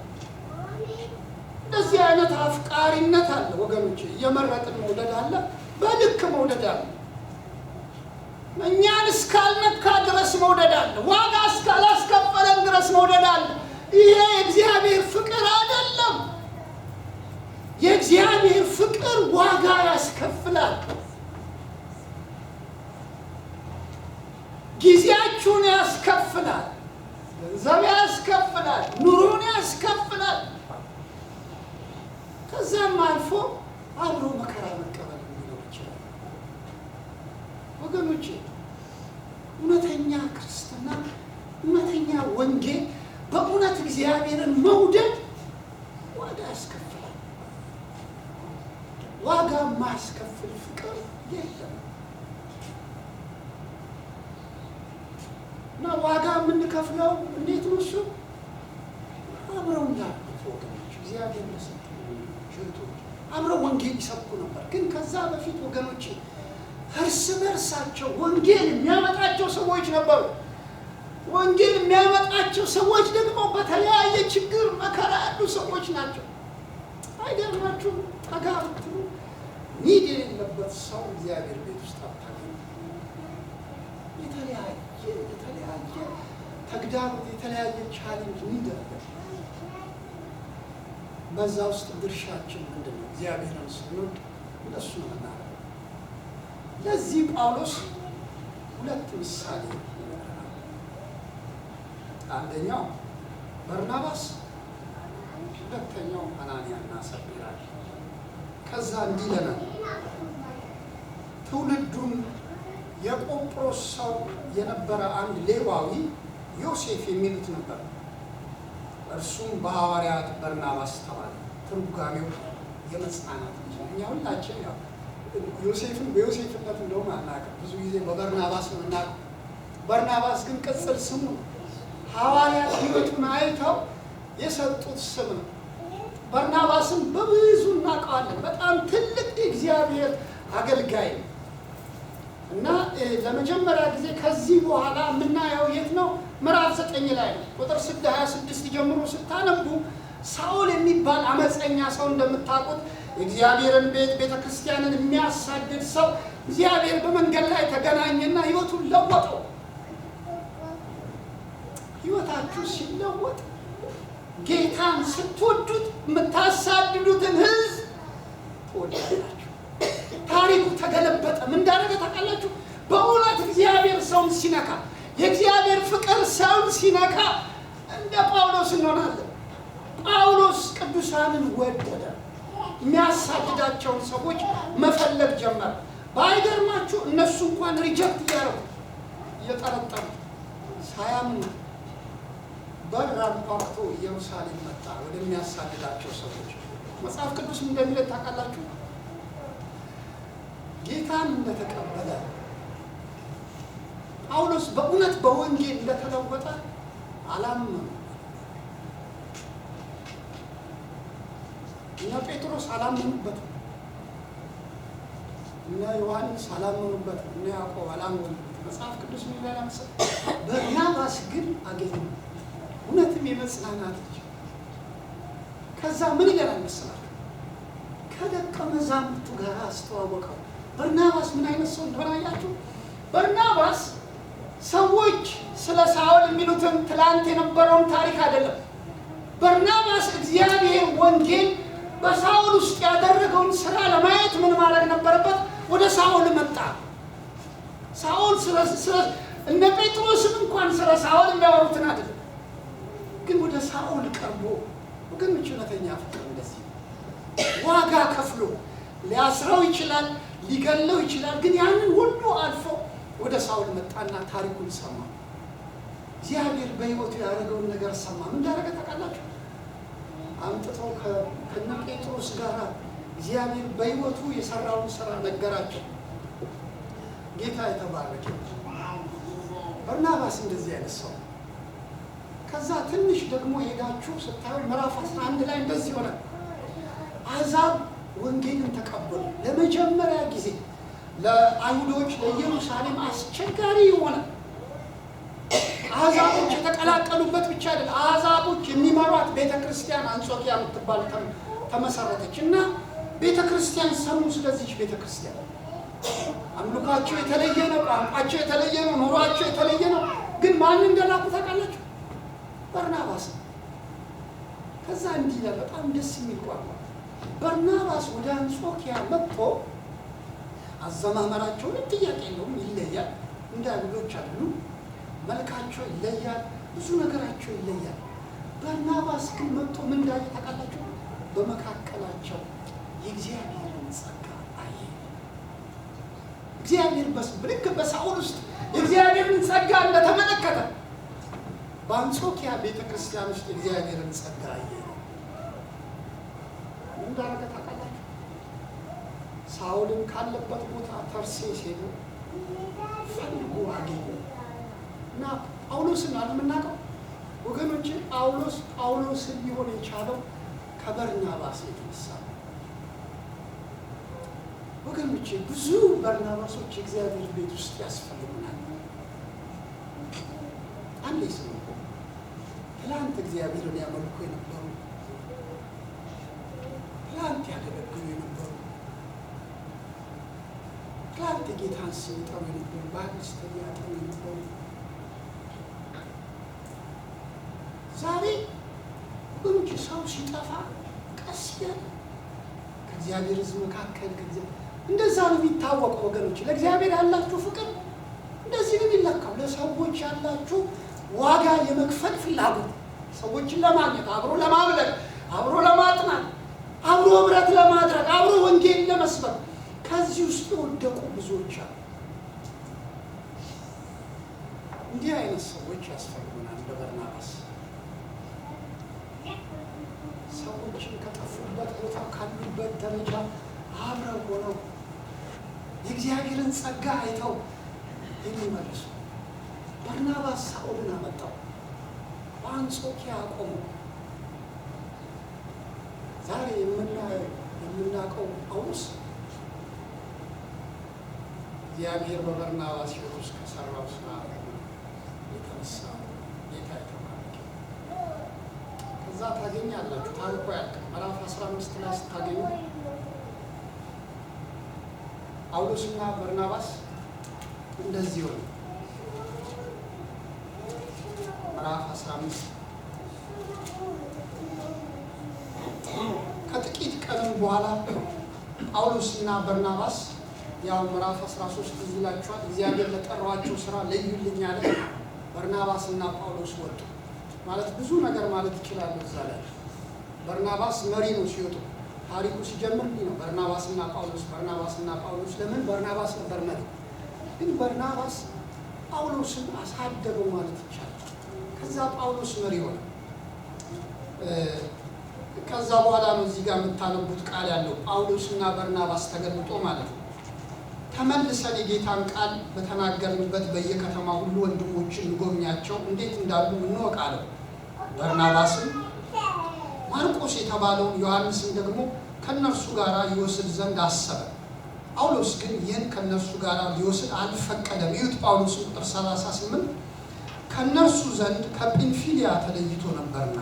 እንደዚህ አይነት አፍቃሪነት አለ ወገኖች። እየመረጥን መውደድ አለ፣ በልክ መውደድ አለ። እኛን እስካልነካ ድረስ መውደድ አለ፣ ዋጋ እስካላስከፈለን ድረስ መውደድ አለ። ይሄ የእግዚአብሔር ፍቅር አይደለም። የእግዚአብሔር ፍቅር ዋጋ ያስከፍላል። ጊዜያችሁን ያስከፍላል፣ ገንዘብ ያስከፍላል፣ ኑሮን ያስከፍላል። ከዛም አልፎ አብሮ መከራ መቀበል ሊኖር ይችላል። ወገኖቼ እውነተኛ ክርስትና፣ እውነተኛ ወንጌል፣ በእውነት እግዚአብሔርን መውደድ ዋጋ ያስከፍላል። ዋጋ የማያስከፍል ፍቅር የለም። እና ዋጋ የምንከፍለው እንዴት ነው? እሱ አብረው እንዳሉት ወገኖች እግዚአብሔር ለሰጡ ጆቶች አብረው ወንጌል ይሰብኩ ነበር። ግን ከዛ በፊት ወገኖች እርስ በርሳቸው ወንጌል የሚያመጣቸው ሰዎች ነበሩ። ወንጌል የሚያመጣቸው ሰዎች ደግሞ በተለያየ ችግር መከራ ያሉ ሰዎች ናቸው። አይገርማችሁም? ጠጋ ብትሉ ኒድ የሌለበት ሰው እግዚአብሔር ቤት ውስጥ አታገኙ። የተለያየ ተግዳሮት፣ የተለያየ ቻሌንጅ ኒድ። በዛ ውስጥ ድርሻችን ምንድን ነው? እግዚአብሔርን ስንወድ እንደሱ ነው የምናደርገው። ለዚህ ጳውሎስ ሁለት ምሳሌ ይነግረናል። አንደኛው በርናባስ፣ ሁለተኛው አናንያና ሰጲራ። ከዛ እንዲህ ይለናል፣ ትውልዱም የቆጵሮስ ሰው የነበረ አንድ ሌዋዊ ዮሴፍ የሚሉት ነበር። እርሱም በሐዋርያት በርናባስ ተባለ። ትርጓሜው የመጽናናት ልጅ ነው። እኛ ሁላችን ያው ዮሴፍን በዮሴፍነት እንደውም አናውቅም። ብዙ ጊዜ በበርናባስ ነው የምናውቀው። በርናባስ ግን ቅጽል ስሙ ነው። ሐዋርያት ሕይወቱን አይተው የሰጡት ስም ነው። በርናባስን በብዙ እናውቀዋለን። በጣም ትልቅ የእግዚአብሔር አገልጋይ ነው እና ለመጀመሪያ ጊዜ ከዚህ በኋላ የምናየው የት ነው? ምዕራፍ 9 ላይ ነው። ቁጥር 26 ጀምሮ ስታነቡ ሳኦል የሚባል አመፀኛ ሰው እንደምታውቁት የእግዚአብሔርን ቤተ ክርስቲያንን የሚያሳድድ ሰው እግዚአብሔር በመንገድ ላይ ተገናኘና ሕይወቱን ለወጠው። ሕይወታችሁ ሲለወጥ ጌታን ስትወዱት የምታሳድዱትን ሕዝብ ትወዳላችሁ። ታሪኩ ተገለበጠ። ምን እንዳደረገ ታውቃላችሁ? በእውነት እግዚአብሔር ሰውን ሲነካ፣ የእግዚአብሔር ፍቅር ሰውን ሲነካ እንደ ጳውሎስ እንሆናለን። ጳውሎስ ቅዱስ ቅዱሳንን ወደደ። የሚያሳድዳቸውን ሰዎች መፈለግ ጀመረ። ባይገርማችሁ እነሱ እንኳን ሪጀክት እያደረጉ እየጠረጠሩ ሳያምኑ በር አንኳኩቶ ኢየሩሳሌም መጣ ወደሚያሳድዳቸው ሰዎች። መጽሐፍ ቅዱስ እንደሚለው ታውቃላችሁ? ጌታን እንደተቀበለ ጳውሎስ በእውነት በወንጌል እንደተለወጠ አላመኑ። እነ ጴጥሮስ አላመኑበትም፣ እነ ዮሐንስ አላመኑበትም፣ እነ ያዕቆብ አላመኑበትም። መጽሐፍ ቅዱስ ምን ይላል መሰለህ? በርናባስ ግን አገኙ፣ እውነትም የመጽናናት ልጅ። ከዛ ምን ይላል መሰላችሁ? ከደቀ መዛሙርቱ ጋር አስተዋወቀው። በርናባስ ምን አይነት ሰው እንደሆነ አያችሁ? በርናባስ ሰዎች ስለ ሳውል የሚሉትን ትላንት የነበረውን ታሪክ አይደለም። በርናባስ እግዚአብሔር ወንጌል በሳውል ውስጥ ያደረገውን ስራ ለማየት ምን ማድረግ ነበረበት? ወደ ሳውል መጣ። ሳውል እነ ጴጥሮስም እንኳን ስለ ሳውል የሚያወሩትን አይደለም፣ ግን ወደ ሳውል ቀርቦ ወገኖች፣ እውነተኛ ፍቅር እንደዚህ ዋጋ ከፍሎ ሊያስረው ይችላል፣ ሊገለው ይችላል፣ ግን ያንን ሁሉ አልፎ ወደ ሳውል መጣና ታሪኩን ሰማ። እግዚአብሔር በሕይወቱ ያደረገውን ነገር ሰማ። ምን እንዳደረገ ታውቃላችሁ? አምጥተው ከነ ጴጥሮስ ጋር እግዚአብሔር በሕይወቱ የሰራውን ስራ ነገራቸው። ጌታ የተባረከ። በርናባስ እንደዚህ አይነት ሰው። ከዛ ትንሽ ደግሞ ሄዳችሁ ስታዩ ምዕራፍ 11 ላይ እንደዚህ ሆነ። አሕዛብ ወንጌልን ተቀበሉ። ለመጀመሪያ ጊዜ ለአይሁዶች ለኢየሩሳሌም አስቸጋሪ የሆነ አሕዛቦች የተቀላቀሉበት ብቻ አይደለም፣ አሕዛቦች የሚመሯት ቤተክርስቲያን አንጾኪያ የምትባል ተመሰረተች እና ቤተክርስቲያን ሰሙ። ስለዚህ ቤተክርስቲያን አምልኳቸው የተለየ ነው፣ ቋንቋቸው የተለየ ነው፣ ኑሯቸው የተለየ ነው። ግን ማን እንደላኩ ታውቃላችሁ? በርናባስ። ከዛ እንዲህ ይላል፣ በጣም ደስ የሚል ቋንቋ። በርናባስ ወደ አንጾኪያ መጥቶ አዘማመራቸው ጥያቄ የለውም፣ ይለያል። እንደ አይሁዶች አይደሉም፣ መልካቸው ይለያል፣ ብዙ ነገራቸው ይለያል። በርናባስ ግን መጥቶ ምን እንዳለ ታውቃላችሁ? በመካከላቸው የእግዚአብሔርን ጸጋ አየ። እግዚአብሔር ልክ በሳውል ውስጥ የእግዚአብሔርን ጸጋ እንደተመለከተ በአንጾኪያ ቤተክርስቲያን ውስጥ የእግዚአብሔርን ጸጋ አየ። ምን እንዳደረገ ታውቃላችሁ? ሳውልን ካለበት ቦታ ተርሴስ ሄዶ ፈልጎ አገኘ እና ጳውሎስን አልምናውቀው ወገኖቼ፣ ጳውሎስን ሊሆን የቻለው ከበርናባስ የተነሳ ወገኖቼ። ብዙ በርናባሶች የእግዚአብሔር ቤት ውስጥ ያስፈልጉናል። አንዴ ስሙ። ትላንት እግዚአብሔርን ያመልኩ የነበሩ፣ ትላንት ያገለግሉ የነበሩ፣ ትላንት ጌታን ስም ይጠሩ የነበሩ፣ በአክስተኛ ያጠሩ የነበሩ ዛሬ ወገኖቼ ሰው ሲጠፋ ቀስ ያለ ከእግዚአብሔር ሕዝብ መካከል እንደዛ ነው የሚታወቀው። ወገኖቼ ለእግዚአብሔር ያላችሁ ፍቅር እንደዚህ ነው የሚለካው። ለሰዎች ያላችሁ ዋጋ የመክፈል ፍላጎት፣ ሰዎችን ለማግኘት፣ አብሮ ለማምለክ፣ አብሮ ለማጥናት፣ አብሮ ህብረት ለማድረግ፣ አብሮ ወንጌል ለመስበክ ከዚህ ውስጥ የወደቁ ብዙዎች አሉ። እንዲህ አይነት ሰዎች ያስፈልጉናል። እንደ በርናባስ ሰዎችን ከጠፉበት ቦታ ካሉበት ደረጃ አብረው ሆነው የእግዚአብሔርን ጸጋ አይተው የሚመልሱ። በርናባስ ሳውልን አመጣው፣ በአንጾኪያ አቆመው። ዛሬ የምናውቀው ጳውሎስ እግዚአብሔር በበርናባስ ሕይወት ውስጥ ከሰራው ስራ የተነሳ ጌታ የተባረከ። ከዛ ታገኛላችሁ፣ ታሪኩ ያልቃል። ምዕራፍ 15 ላይ ስታገኙ ጳውሎስና በርናባስ እንደዚህ ሆነ። ምዕራፍ 15 ከጥቂት ቀንም በኋላ ጳውሎስና በርናባስ ያው ምዕራፍ 13 ይላችኋል። እግዚአብሔር ለጠራዋቸው ስራ ለዩልኝ አለ። በርናባስና ጳውሎስ ወጡ። ማለት ብዙ ነገር ማለት ይችላል እዛ ላይ። በርናባስ መሪ ነው ሲወጡ። ታሪኩ ሲጀምር እንዲህ ነው። በርናባስና ጳውሎስ። ለምን በርናባስ ነበር መሪ። ግን በርናባስ ጳውሎስን አሳደገው ማለት ይቻላል። ከዛ ጳውሎስ መሪ ሆነ። ከዛ በኋላ ነው እዚህ ጋር የምታነቡት ቃል ያለው ጳውሎስና በርናባስ ተገልጦ ማለት ነው። ተመልሰን የጌታን ቃል በተናገርንበት በየከተማ ሁሉ ወንድሞችን እንጎብኛቸው፣ እንዴት እንዳሉ እንወቃለን። በርናባስም ማርቆስ የተባለውን ዮሐንስን ደግሞ ከነርሱ ጋር ይወስድ ዘንድ አሰበ። ጳውሎስ ግን ይህን ከነርሱ ጋር ሊወስድ አልፈቀደም። ይሁት ጳውሎስ ቁጥር 38 ከነርሱ ዘንድ ከጵንፊልያ ተለይቶ ነበርና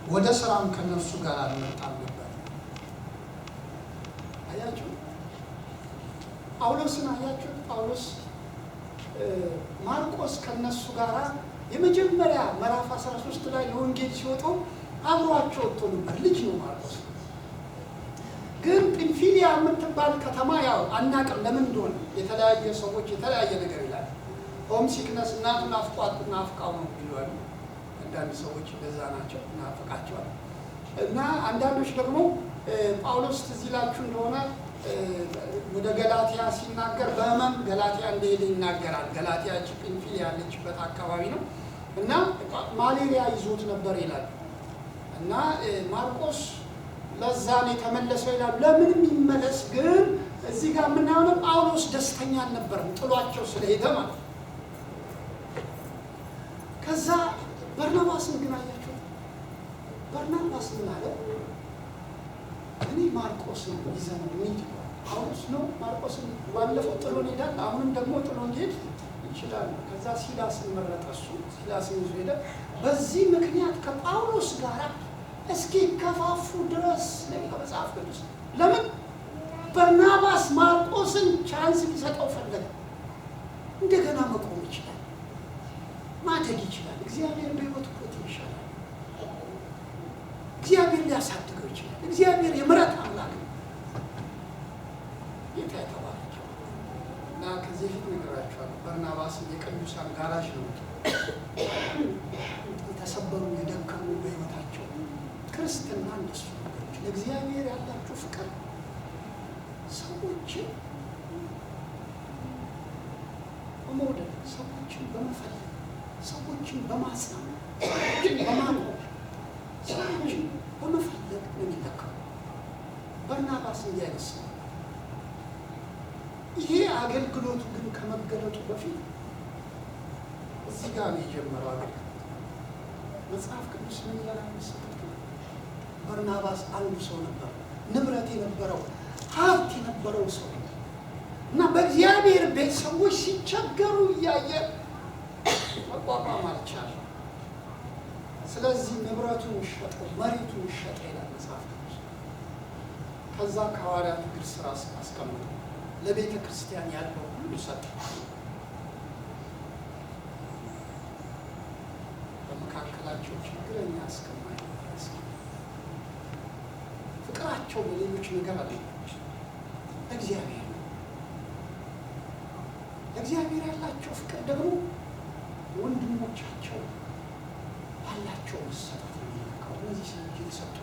ወደ ስራም ከነርሱ ጋር አልመጣም ነበር። አያችሁ ጳውሎስን አያችሁ። ጳውሎስ ማርቆስ ከነሱ ጋር የመጀመሪያ ምዕራፍ 13 ላይ ለወንጌል ሲወጡ አብሯቸው ወጥቶ ነበር። ልጅ ነው ማርቆስ። ግን ጵንፊልያ የምትባል ከተማ ያው አናውቅም ለምን እንደሆነ የተለያየ ሰዎች የተለያየ ነገር ይላል። ሆም ሲክነስ እናቱን ናፍቃው ነው ይላሉ። አንዳንድ ሰዎች እንደዛ ናቸው፣ ናፍቃቸዋል። እና አንዳንዶች ደግሞ ጳውሎስ ትዝ ይላችሁ እንደሆነ ወደ ገላትያ ሲናገር በህመም ገላትያ እንደሄደ ይናገራል። ገላትያ ጵንፊልያ ያለችበት አካባቢ ነው እና ማሌሪያ ይዞት ነበር ይላል። እና ማርቆስ ለዛን የተመለሰው ይላል። ለምንም ይመለስ፣ ግን እዚህ ጋር የምናየው ጳውሎስ ደስተኛ አልነበረም ጥሏቸው ስለሄደ ማለት ነው። ከዛ በርናባስን ግን አያቸው። በርናባስ ምን አለ? እኔ ማርቆስ ነው ይዘን እንሂድ። ጳውሎስ ነው ማርቆስን ባለፈው ጥሎን ሄዳል፣ አሁንም ደግሞ ጥሎን ሄድ ይችላል። ከዛ ሲላስን መረጠ። እሱ ሲላስን ይዞ ሄደ። በዚህ ምክንያት ከጳውሎስ ጋር እስኪከፋፉ ድረስ ነው መጽሐፍ ቅዱስ። ለምን በርናባስ ማርቆስን ቻንስ ሊሰጠው ፈለገ? እንደገና መቆም ይችላል፣ ማደግ ይችላል። እግዚአብሔር በሕይወት እኮ ይሻላል። እግዚአብሔር ሊያሳድገው ይችላል። እግዚአብሔር የምሕረት አምላክ ነው። ጌታ የተባረከ እና ከዚህ ፊት ነግራችኋለሁ። በርናባስ የቅዱሳን ጋራዥ ነው። የተሰበሩ የደከሙ በሕይወታቸው ክርስትና እንደሱ ነገሮች ለእግዚአብሔር ያላችሁ ፍቅር ሰዎችን በመውደድ ሰዎችን በመፈለግ ሰዎችን በማጽናት ሰዎችን በማኖር ሰዎችን በመፈለግ ነው የሚለካው። በርናባስ እንዲያነሳ ይሄ አገልግሎቱ ግን ከመገለጡ በፊት እዚህ ጋር ነው የጀመረው አገልግሎት። መጽሐፍ ቅዱስ ምን ይላል መሰለህ? በርናባስ አንዱ ሰው ነበር፣ ንብረት የነበረው ሀብት የነበረው ሰው እና በእግዚአብሔር ቤት ሰዎች ሲቸገሩ እያየ መቋቋም አልቻለም። ስለዚህ ንብረቱን ሸጠ፣ መሬቱን ሸጠ ይላል መጽሐፍ ቅዱስ። ከዛ ከሐዋርያት እግር ስር አስቀምጦ ለቤተ ክርስቲያን ያለው ሁሉ ሰጠ። በመካከላቸው ችግረኛ እስከማይ ድረስ ፍቅራቸው በሌሎች ነገር አለ። እግዚአብሔር ነው። ለእግዚአብሔር ያላቸው ፍቅር ደግሞ ወንድሞቻቸው ባላቸው መሰጠት ነው የሚለካው። እነዚህ ሰዎች የተሰጡ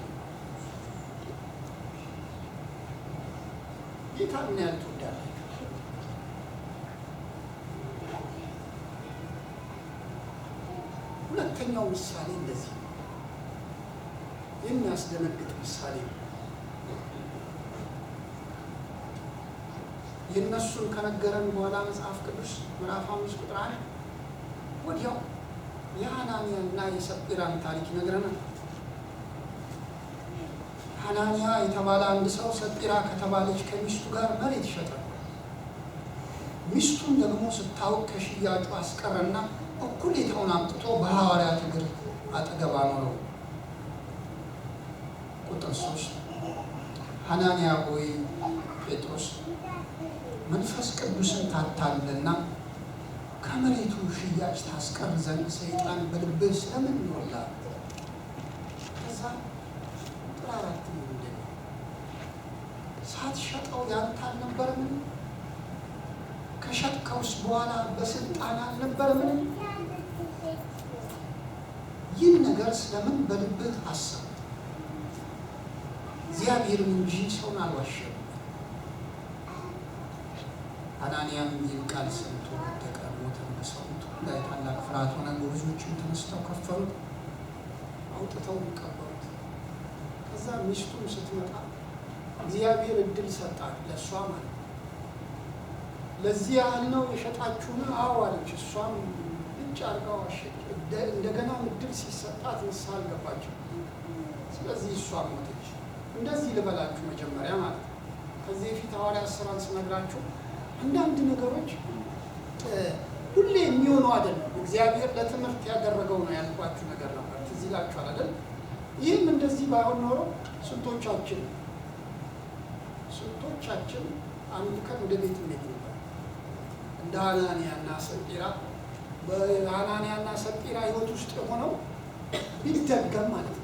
ጌታ ምን ያህል ትወዳላችሁ? ሁለተኛው ምሳሌ እንደዚህ ነው። የሚያስደነግጥ ምሳሌ ነው። የእነሱን ከነገረን በኋላ መጽሐፍ ቅዱስ ምዕራፍ 5 ቁጥር 1 ወዲያው የሐናንያ እና የሰጲራን ታሪክ ይነግረናል። ሐናንያ የተባለ አንድ ሰው ሰጲራ ከተባለች ከሚስቱ ጋር መሬት ሸጠ። ሚስቱን ደግሞ ስታውቅ ከሽያጩ አስቀረና እኩሌታውን አምጥቶ በሐዋርያት እግር አጠገብ አኖረው። ቁጥር 3 ሐናንያ ሆይ ጴጥሮስ መንፈስ ቅዱስን ታታለና ከመሬቱ ሽያጭ ታስቀር ዘንድ ሰይጣን በልብህ ስለምን ይወላል? ከዛ ቁጥር 4 ምንድን ነው? ሳትሸጠው ያንተ አልነበረምን? ከሸጥከውስ በኋላ በስልጣን አልነበረምን? ይህን ነገር ስለምን በልብህ አሰብ? እግዚአብሔርን እንጂ ሰውን አልዋሸም። ሐናንያም ይህን ቃል ሰምቶ ወደቀ፣ ሞተም። በሰውነቱ ላይ ታላቅ ፍርሃት ሆነ። ብዙዎችም ተነስተው ከፈኑት፣ አውጥተው ቀበሩት። ከዛ ሚስቱም ስትመጣ እግዚአብሔር እድል ሰጣት፣ ለእሷ ማለት ነው። ለዚህ ያህል ነው የሸጣችሁን? አዎ አለች። እሷም ብቻ አድርጋ ዋሸች። እንደገና እድል ሲሰጣት ንስሐ አልገባችም። ስለዚህ እሷ ሞተች። እንደዚህ ልበላችሁ መጀመሪያ ማለት ነው። ከዚህ በፊት ሐዋርያት ሥራን ስነግራችሁ አንዳንድ ነገሮች ሁሌ የሚሆኑ አይደለም። እግዚአብሔር ለትምህርት ያደረገው ነው ያልኳችሁ ነገር ነበር። ትዝ ይላችኋል አይደል? ይህም እንደዚህ ባይሆን ኖሮ ስንቶቻችን አንድ ቀን ወደ ቤት እንሄድ ነበር። እንደ ሐናንያና ሰጲራ፣ በሐናንያና ሰጲራ ሕይወት ውስጥ የሆነው ቢደገም ማለት ነው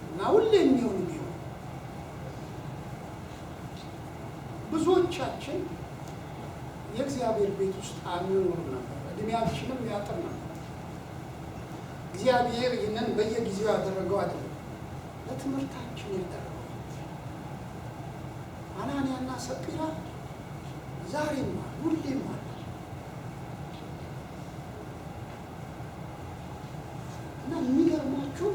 እና ሁሌ የሚሆን ብዙዎቻችን የእግዚአብሔር ቤት ውስጥ አንኖር ነበር። እድሜያችንም ያጥር ነበር። እግዚአብሔር ይህንን በየጊዜው ያደረገው አይደለም፣ ለትምህርታችን ያደረገው። ሐናንያና ሰጲራ ዛሬም ሁሌም አለ። እና የሚገርማችሁ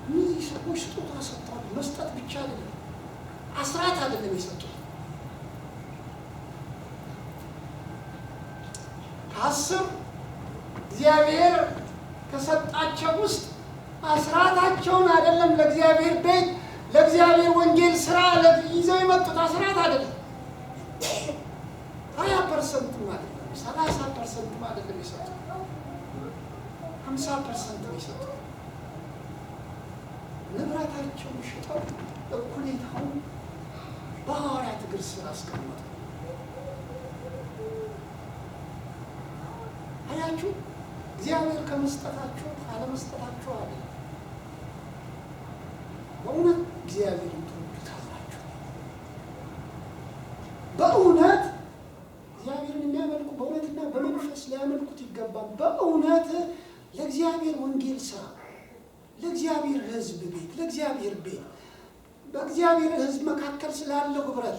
እነዚህ ሰዎች ስጦታ ሰጥተዋል። መስጠት ብቻ አይደለም፣ አስራት አይደለም የሰጡት። ከ10 እግዚአብሔር ከሰጣቸው ውስጥ አስራታቸውን አይደለም ለእግዚአብሔር ቤት ለእግዚአብሔር ወንጌል ስራ ይዘው የመጡት አስራት አይደለም። 20% ማለት ነው፣ 30% ማለት ነው የሰጡት፣ 50% ነው የሰጡት። ንብረታቸውን ሽጠው እኩሌታውን በሐዋርያት እግር ስር አስቀመጡ። አያችሁ፣ እግዚአብሔር ከመስጠታችሁ አለመስጠታችሁ አለ። በእውነት እግዚአብሔርን ትወዱታላችሁ። በእውነት እግዚአብሔርን የሚያመልኩ በእውነትና በመንፈስ ሊያመልኩት ይገባል። በእውነት ለእግዚአብሔር ወንጌል ስራ፣ ለእግዚአብሔር ሕዝብ ቤት፣ ለእግዚአብሔር ቤት፣ በእግዚአብሔር ሕዝብ መካከል ስላለው ህብረት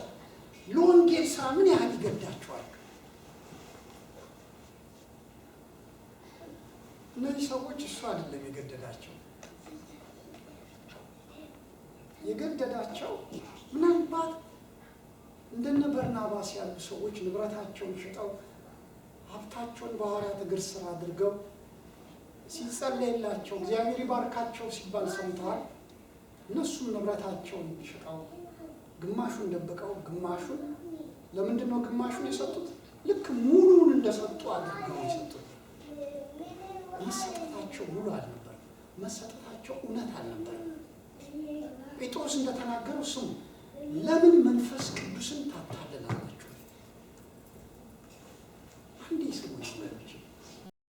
ለወንጌል ስራ ምን ያህል ይገዳችኋል? እነዚህ ሰዎች እሱ አይደለም የገደዳቸው ምናልባት እንደነ በርናባስ ያሉ ሰዎች ንብረታቸውን ሽጠው ሀብታቸውን በሐዋርያት እግር ስር አድርገው ሲጸለይላቸው እግዚአብሔር ይባርካቸው ሲባል ሰምተዋል። እነሱም ንብረታቸውን ሽጠው ግማሹን ደብቀው ግማሹን ለምንድን ነው ግማሹን የሰጡት? ልክ ሙሉውን እንደሰጡ አድርገው የሰጡት። መሰጠታቸው ሙሉ አልነበር፣ መሰጠታቸው እውነት አልነበር። ጴጥሮስ እንደተናገረው ስሙ፣ ለምን መንፈስ ቅዱስን ታታልላላችሁ? አንዴ ስሙ ነው።